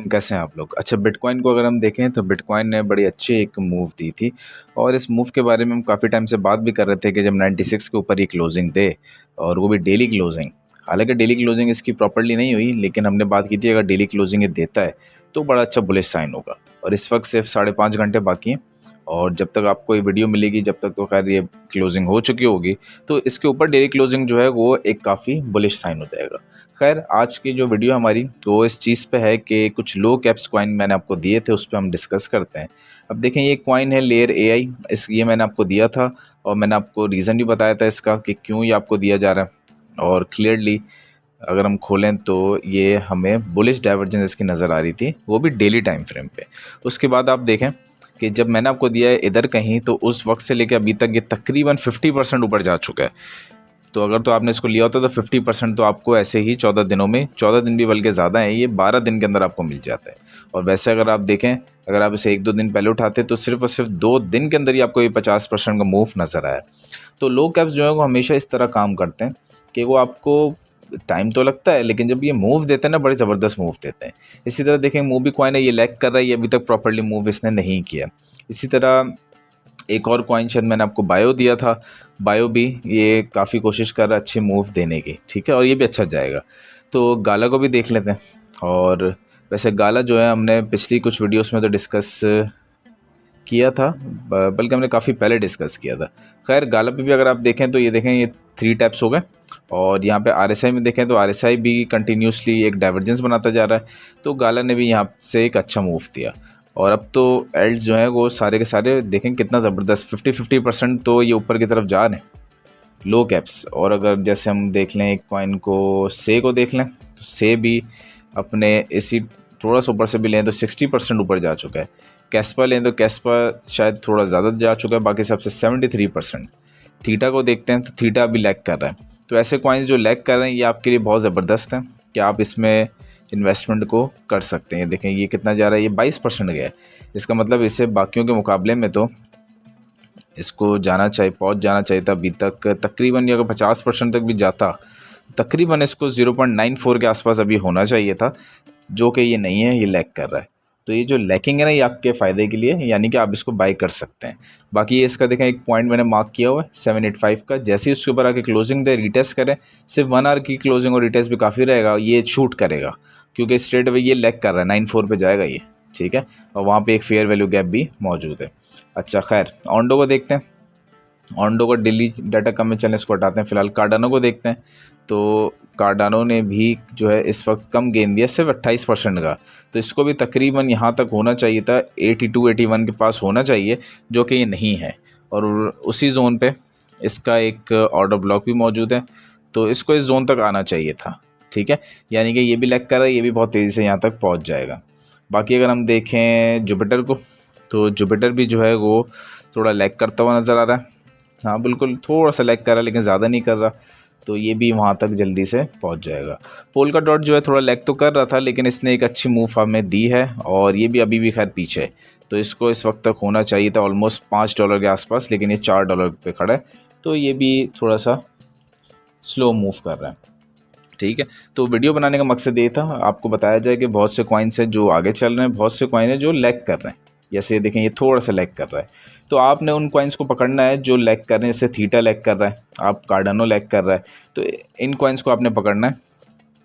कैसे हैं आप लोग। अच्छा, बिटकॉइन को अगर हम देखें तो बिटकॉइन ने बड़ी अच्छी एक मूव दी थी और इस मूव के बारे में हम काफ़ी टाइम से बात भी कर रहे थे कि जब 96 के ऊपर ये क्लोजिंग दे और वो भी डेली क्लोजिंग। हालांकि डेली क्लोजिंग इसकी प्रॉपर्ली नहीं हुई, लेकिन हमने बात की थी अगर डेली क्लोजिंग ये देता है तो बड़ा अच्छा बुलिश साइन होगा। और इस वक्त सिर्फ 5.5 घंटे बाकी हैं और जब तक आपको ये वीडियो मिलेगी जब तक तो खैर ये क्लोजिंग हो चुकी होगी, तो इसके ऊपर डेली क्लोजिंग जो है वो एक काफ़ी बुलिश साइन हो जाएगा। खैर, आज की जो वीडियो हमारी वो इस चीज़ पे है कि कुछ लो कैप्स कॉइन मैंने आपको दिए थे, उस पर हम डिस्कस करते हैं। अब देखें, ये कॉइन है लेयर एआई। ये मैंने आपको दिया था और मैंने आपको रीज़न भी बताया था इसका कि क्यों ये आपको दिया जा रहा है। और क्लियरली अगर हम खोलें तो ये हमें बुलिश डाइवर्जेंस इसकी नज़र आ रही थी, वो भी डेली टाइम फ्रेम पे। उसके बाद आप देखें कि जब मैंने आपको दिया है इधर कहीं, तो उस वक्त से लेकर अभी तक ये तकरीबन 50% ऊपर जा चुका है। तो अगर तो आपने इसको लिया होता तो 50% तो आपको ऐसे ही 14 दिनों में, 14 दिन भी बल्कि ज़्यादा है, ये 12 दिन के अंदर आपको मिल जाता है। और वैसे अगर आप देखें, अगर आप इसे 1-2 दिन पहले उठाते तो सिर्फ और सिर्फ 2 दिन के अंदर ही आपको ये 50% का मूव नज़र आया। तो लो कैप्स जो है वो हमेशा इस तरह काम करते हैं कि वो आपको टाइम तो लगता है, लेकिन जब ये मूव देते हैं ना, बड़े ज़बरदस्त मूव देते हैं। इसी तरह देखें, मूवी कॉइन है, ये लैग कर रहा है, ये अभी तक प्रॉपर्ली मूव इसने नहीं किया। इसी तरह एक और कॉइन शायद मैंने आपको बायो दिया था, बायो भी ये काफ़ी कोशिश कर रहा है अच्छे मूव देने की, ठीक है, और ये भी अच्छा जाएगा। तो गाला को भी देख लेते हैं। और वैसे गाला जो है हमने पिछली कुछ वीडियोस में तो डिस्कस किया था, बल्कि हमने काफ़ी पहले डिस्कस किया था। खैर, गाला पे भी अगर आप देखें तो ये देखें, ये 3 टैप्स हो गए। और यहाँ पे आरएसआई में देखें तो आरएसआई भी कंटिन्यूसली एक डाइवर्जेंस बनाता जा रहा है। तो गाला ने भी यहाँ से एक अच्छा मूव दिया। और अब तो एल्ड्स जो हैं वो सारे के सारे देखें कितना ज़बरदस्त 50% तो ये ऊपर की तरफ जा रहे हैं, लो कैप्स। और अगर जैसे हम देख लें एक कॉइन को, से को देख लें, तो से भी अपने इसी थोड़ा सा ऊपर से भी लें तो 60% ऊपर जा चुका है। कैस्पा लें तो कैस्पा शायद थोड़ा ज़्यादा जा चुका है, बाकी सबसे 73%। थीटा को देखते हैं तो थीटा भी लैग कर रहा है। तो ऐसे कॉइन्स जो लैग कर रहे हैं ये आपके लिए बहुत ज़बरदस्त हैं कि आप इसमें इन्वेस्टमेंट को कर सकते हैं। देखें ये कितना जा रहा है, ये 22% गया है। इसका मतलब इससे बाकियों के मुकाबले में तो इसको जाना चाहिए, पहुंच जाना चाहिए था अभी तक तकरीबन, ये अगर 50% तक भी जाता तकरीबन इसको 0.94 के आसपास अभी होना चाहिए था, जो कि ये नहीं है, ये लैग कर रहा है। तो ये जो लैकिंग है ना, ये आपके फ़ायदे के लिए, यानी कि आप इसको बाई कर सकते हैं। बाकी ये इसका देखें, एक पॉइंट मैंने मार्क किया हुआ है 785 का। जैसे ही उसके ऊपर आके क्लोजिंग दे, रिटेस्ट करें, सिर्फ 1 आवर की क्लोजिंग और रिटेस्ट भी काफ़ी रहेगा, ये शूट करेगा क्योंकि स्ट्रेट अवे ये लैग कर रहा है, 94 पे जाएगा ये, ठीक है। और वहाँ पे एक फेयर वैल्यू गैप भी मौजूद है। अच्छा, खैर ऑन्डो को देखते हैं। ऑन्डो का डेली डाटा कम में चलने, इसको हटाते हैं। फिलहाल कार्डानो को देखते हैं। तो कार्डानो ने भी जो है इस वक्त कम गेंद दिया, सिर्फ 28% का। तो इसको भी तकरीबन यहाँ तक होना चाहिए था, 82-81 के पास होना चाहिए, जो कि ये नहीं है। और उसी जोन पे इसका एक ऑर्डर ब्लॉक भी मौजूद है, तो इसको इस जोन तक आना चाहिए था, ठीक है। यानी कि ये भी लैग कर रहा है, ये भी बहुत तेज़ी से यहाँ तक पहुँच जाएगा। बाकी अगर हम देखें जुपिटर को, तो जुपिटर भी जो है वो थोड़ा लैग करता हुआ नज़र आ रहा है। हाँ बिल्कुल, थोड़ा सा लैग कर रहा है, लेकिन ज़्यादा नहीं कर रहा। तो ये भी वहाँ तक जल्दी से पहुँच जाएगा। पोल्का डॉट जो है थोड़ा लैग तो कर रहा था, लेकिन इसने एक अच्छी मूव हमें दी है और ये भी अभी भी खैर पीछे है। तो इसको इस वक्त तक होना चाहिए था ऑलमोस्ट $5 के आसपास, लेकिन ये $4 पे खड़ा है। तो ये भी थोड़ा सा स्लो मूव कर रहा है, ठीक है। तो वीडियो बनाने का मकसद ये था, आपको बताया जाए कि बहुत से कॉइन्स हैं जो आगे चल रहे हैं, बहुत से कॉइन हैं जो लैग कर रहे हैं। जैसे देखें, ये थोड़ा सा लैग कर रहा है, तो आपने उन कॉइन्स को पकड़ना है जो लैग कर रहे हैं। जैसे थीटा लैग कर रहा है, आप कार्डानो लैग कर रहा है, तो इन कॉइन्स को आपने पकड़ना है।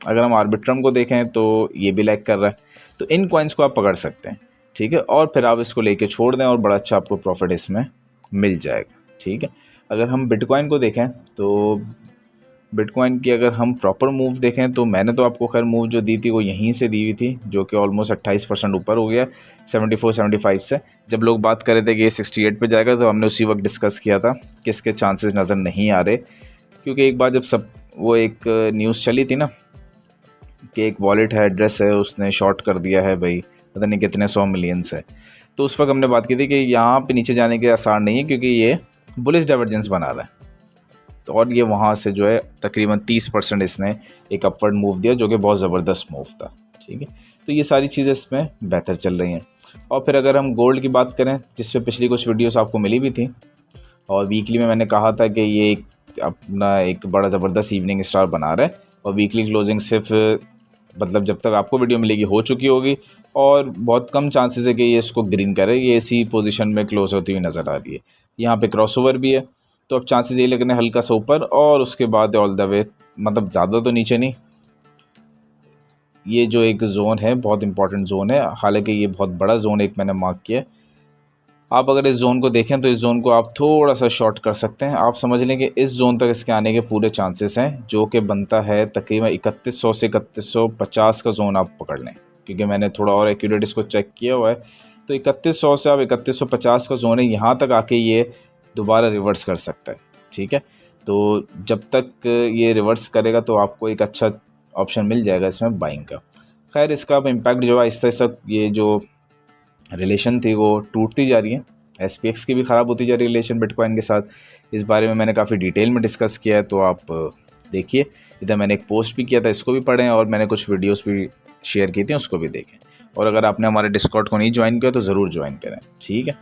अगर हम आर्बिट्रम को देखें तो ये भी लैग कर रहा है, तो इन कॉइन्स को आप पकड़ सकते हैं, ठीक है। और फिर आप इसको लेके छोड़ दें और बड़ा अच्छा आपको प्रॉफिट इसमें मिल जाएगा, ठीक है। अगर हम बिटकॉइन को देखें तो बिटकॉइन की अगर हम प्रॉपर मूव देखें तो मैंने तो आपको खैर मूव जो दी थी वो यहीं से दी हुई थी, जो कि ऑलमोस्ट 28% ऊपर हो गया 74-75 से। जब लोग बात कर रहे थे कि ये 68 पे जाएगा, तो हमने उसी वक्त डिस्कस किया था कि इसके चांसेस नज़र नहीं आ रहे, क्योंकि एक बार जब सब वो एक न्यूज़ चली थी ना कि एक वॉलेट है, एड्रेस है, उसने शॉर्ट कर दिया है भाई, पता नहीं कितने 100 मिलियन से। तो उस वक्त हमने बात की थी कि यहाँ पे नीचे जाने के आसार नहीं है, क्योंकि ये बुलिश डाइवर्जेंस बना रहा है। और ये वहाँ से जो है तकरीबन 30% इसने एक अपवर्ड मूव दिया, जो कि बहुत ज़बरदस्त मूव था, ठीक है। तो ये सारी चीज़ें इसमें बेहतर चल रही हैं। और फिर अगर हम गोल्ड की बात करें, जिस पे पिछली कुछ वीडियोस आपको मिली भी थी, और वीकली में मैंने कहा था कि ये अपना एक बड़ा ज़बरदस्त इवनिंग स्टार बना रहा है, और वीकली क्लोजिंग सिर्फ मतलब जब तक आपको वीडियो मिलेगी हो चुकी होगी, और बहुत कम चांसेस है कि ये इसको ग्रीन करे, ये इसी पोजीशन में क्लोज होती हुई नज़र आ रही है। यहाँ पे क्रॉसओवर भी है, तो अब चांसेस ये लगने हल्का सा ऊपर, और उसके बाद ऑल द वे, मतलब ज़्यादा तो नीचे नहीं। ये जो एक जोन है बहुत इंपॉर्टेंट जोन है, हालांकि ये बहुत बड़ा जोन एक मैंने मार्क किया है। आप अगर इस जोन को देखें तो इस जोन को आप थोड़ा सा शॉर्ट कर सकते हैं। आप समझ लें कि इस जोन तक इसके आने के पूरे चांसेस हैं, जो कि बनता है तकरीबन 3100 से 3150 का जोन आप पकड़ लें, क्योंकि मैंने थोड़ा और एक्यूरेट इसको चेक किया हुआ है। तो 3100 से आप 3150 का जोन है, यहाँ तक आके ये दोबारा रिवर्स कर सकता है। ठीक है, तो जब तक ये रिवर्स करेगा तो आपको एक अच्छा ऑप्शन मिल जाएगा इसमें बाइंग का। खैर, इसका अब इम्पैक्ट जो है आहिस्ता आहिस्ता ये जो रिलेशन थी वो टूटती जा रही है, SPX की भी ख़राब होती जा रही है रिलेशन बिटकॉइन के साथ। इस बारे में मैंने काफ़ी डिटेल में डिस्कस किया है, तो आप देखिए। इधर मैंने एक पोस्ट भी किया था, इसको भी पढ़ें, और मैंने कुछ वीडियोस भी शेयर की थी, उसको भी देखें। और अगर आपने हमारे डिस्कॉर्ड को नहीं ज्वाइन किया तो ज़रूर ज्वाइन करें। ठीक है।